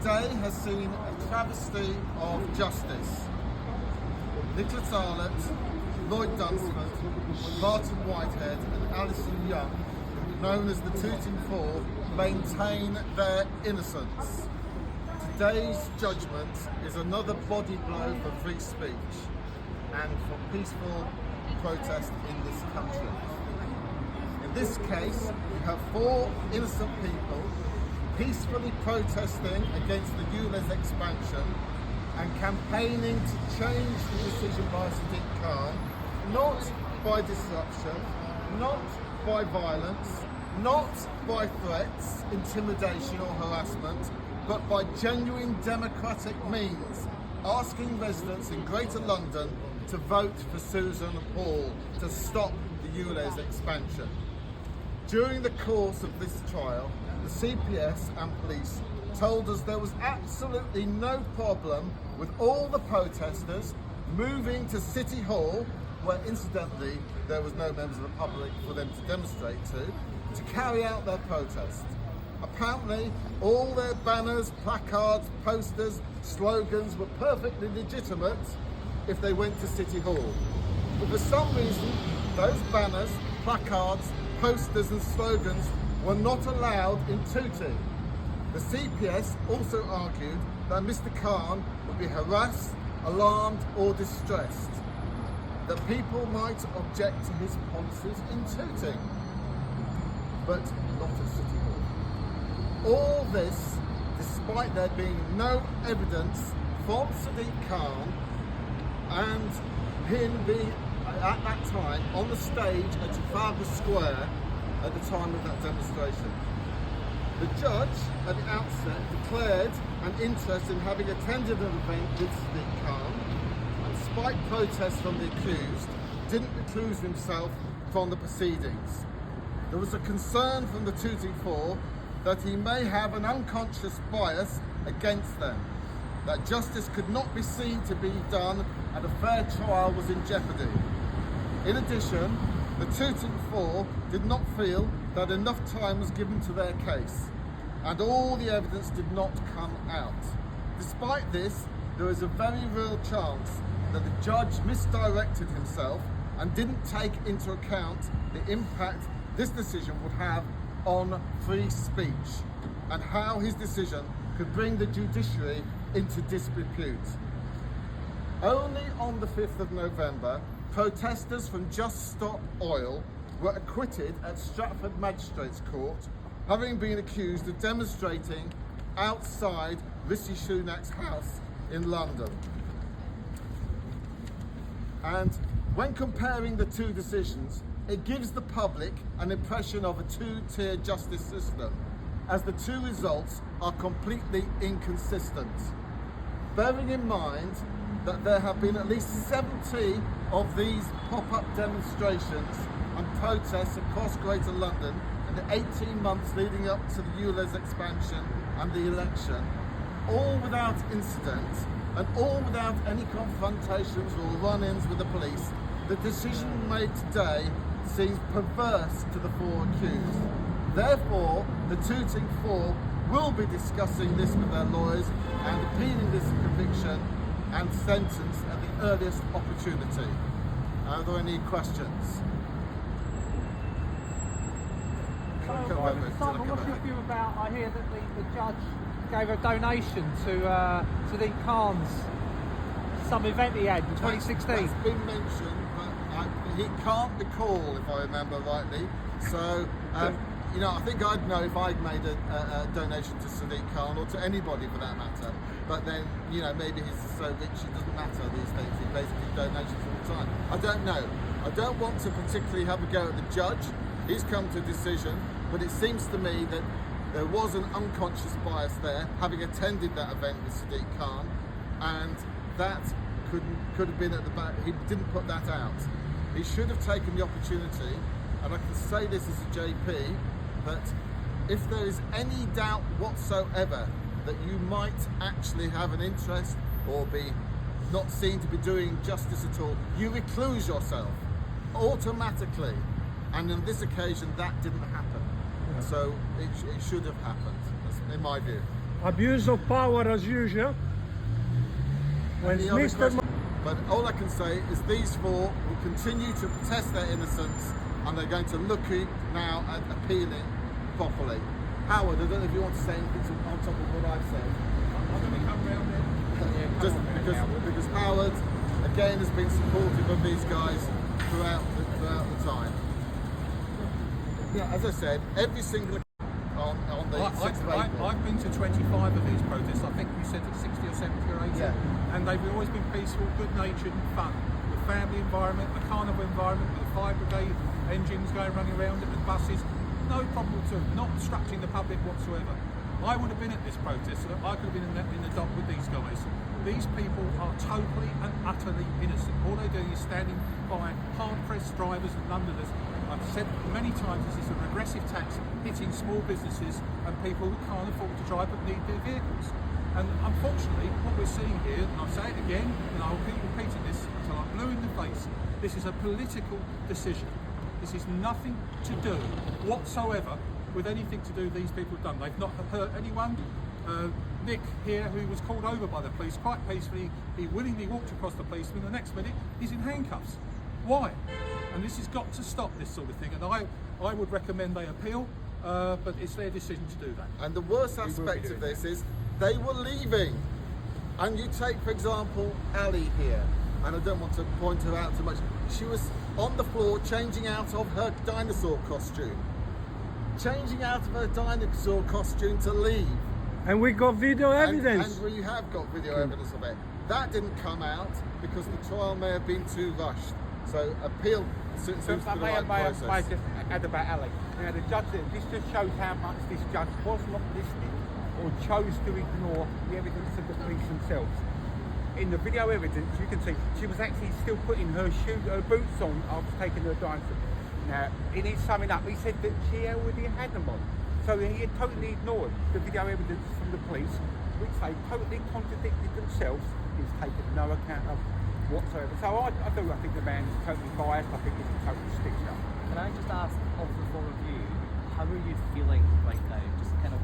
Today has seen a travesty of justice. Nicholas Arlott, Lloyd Dunsford, Martin Whitehead and Alison Young, known as the Tooting Four, maintain their innocence. Today's judgment is another body blow for free speech and for peaceful protest in this country. In this case, we have four innocent people peacefully protesting against the ULEZ expansion and campaigning to change the decision by Sadiq Khan, not by disruption, not by violence, not by threats, intimidation or harassment, but by genuine democratic means, asking residents in Greater London to vote for Susan Hall to stop the ULEZ expansion. During the course of this trial, the CPS and police told us there was absolutely no problem with all the protesters moving to City Hall, where incidentally there was no members of the public for them to demonstrate to carry out their protest. Apparently all their banners, placards, posters, slogans were perfectly legitimate if they went to City Hall. But for some reason those banners, placards, posters and slogans were not allowed in Tooting. The CPS also argued that Mr. Khan would be harassed, alarmed or distressed, that people might object to his policies in Tooting, but not at City Hall. All this despite there being no evidence from Sadiq Khan and him being at that time on the stage at Trafalgar Square at the time of that demonstration. The judge at the outset declared an interest in having attended an event with Sadiq Khan, and despite protests from the accused, didn't recluse himself from the proceedings. There was a concern from the Tooting Four that he may have an unconscious bias against them, that justice could not be seen to be done and a fair trial was in jeopardy. In addition, the Tooting Four did not feel that enough time was given to their case, and all the evidence did not come out. Despite this, there is a very real chance that the judge misdirected himself and didn't take into account the impact this decision would have on free speech and how his decision could bring the judiciary into disrepute. Only on the 5th of November, protesters from Just Stop Oil were acquitted at Stratford Magistrates Court, having been accused of demonstrating outside Rishi Sunak's house in London. And when comparing the two decisions, it gives the public an impression of a two-tier justice system, as the two results are completely inconsistent. Bearing in mind that there have been at least 70 of these pop-up demonstrations and protests across Greater London in the 18 months leading up to the ULEZ expansion and the election, all without incident and all without any confrontations or run-ins with the police, the decision made today seems perverse to the four accused. Therefore, the Tooting Four will be discussing this with their lawyers and appealing this conviction and sentence at the earliest opportunity. Are there any questions? Simon, what's your view about, I hear that the judge gave a donation to Sadiq Khan's some event he had in 2016. That's been mentioned, but he can't recall, if I remember rightly. So, I think I'd know if I'd made a donation to Sadiq Khan or to anybody for that matter. But then, maybe he's so rich it doesn't matter these days. He basically donations all the time. I don't know. I don't want to particularly have a go at the judge. He's come to a decision, but it seems to me that there was an unconscious bias there, having attended that event with Sadiq Khan, and that could have been at the back. He didn't put that out. He should have taken the opportunity, and I can say this as a JP, that if there is any doubt whatsoever that you might actually have an interest or be not seen to be doing justice at all, you recluse yourself automatically. And on this occasion, that didn't happen. So it should have happened, in my view. Abuse of power as usual. When Any other Mr. questions? But all I can say is these four will continue to protest their innocence, and they're going to look now at appealing properly. Howard, I don't know if you want to say anything on top of what I've said. I'm going to come round there. Just because Howard, again, has been supportive of these guys throughout the time. Yeah, as I said, every single on the 6th of April. I've been to 25 of these protests. I think you said it's 60 or 70 or 80. Yeah. And they've always been peaceful, good-natured and fun. The family environment, the carnival environment, with the fire brigade engines running around it and buses. No problem at all, not obstructing the public whatsoever. I would have been at this protest, so I could have been in the dock with these guys. These people are totally and utterly innocent. All they're doing is standing by hard-pressed drivers and Londoners. I've said many times this is a regressive tax hitting small businesses and people who can't afford to drive but need their vehicles. And unfortunately, what we're seeing here, and I'll say it again, and I'll keep repeating this until I'm blue in the face, this is a political decision. This is nothing to do whatsoever with anything to do these people have done. They've not hurt anyone. Nick here, who was called over by the police quite peacefully, he willingly walked across the policeman. The next minute, he's in handcuffs. Why? And this has got to stop, this sort of thing. And I would recommend they appeal, but it's their decision to do that. And the worst aspect of this is they were leaving. And you take, for example, Ali here, and I don't want to point her out too much. She was on the floor changing out of her dinosaur costume. Changing out of her dinosaur costume to leave. And we got video evidence. And we have got video evidence of it. That didn't come out because the trial may have been too rushed. So appeal seems to be the right process. I just add about Ali. You know, the judge, this just shows how much this judge was not listening or chose to ignore the evidence of the police themselves. In the video evidence, you can see she was actually still putting her boots on after taking her dinosaur. Now, in his summing up, he said that she already had them on. So he had totally ignored the video evidence from the police, which they totally contradicted themselves. He's taken no account of whatsoever. So I think the man's totally biased. I think he's totally stitched up. Can I just ask of the four of you, how are you feeling right now? Just kind of,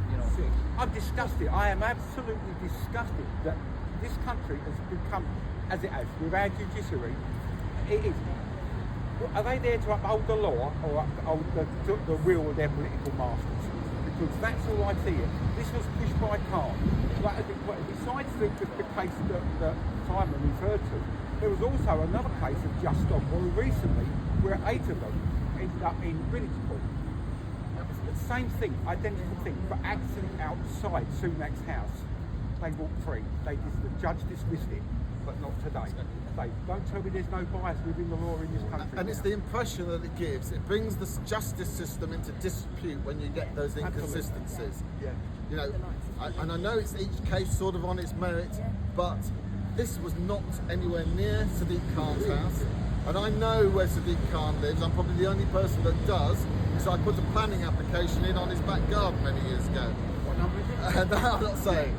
I'm disgusted. I am absolutely disgusted that this country has become, as it has, with our judiciary, it is. Are they there to uphold the law or uphold the will of their political masters? Because that's all I see it. This was pushed by Khan. Besides the case that Simon referred to, there was also another case of Just Stop more recently where 8 of them ended up in village court. Same thing, identical thing, but accident outside Sunak's house. They walked free. The judge dismissed it, but not today. Don't tell me there's no bias within the law in this country. And it's the impression that it gives. It brings the justice system into dispute when you get those inconsistencies. Yeah. And I know it's each case sort of on its merit, but this was not anywhere near Sadiq Khan's house. And I know where Sadiq Khan lives. I'm probably the only person that does, because I put a planning application in on his back garden many years ago. What number is it? No, I'm not saying.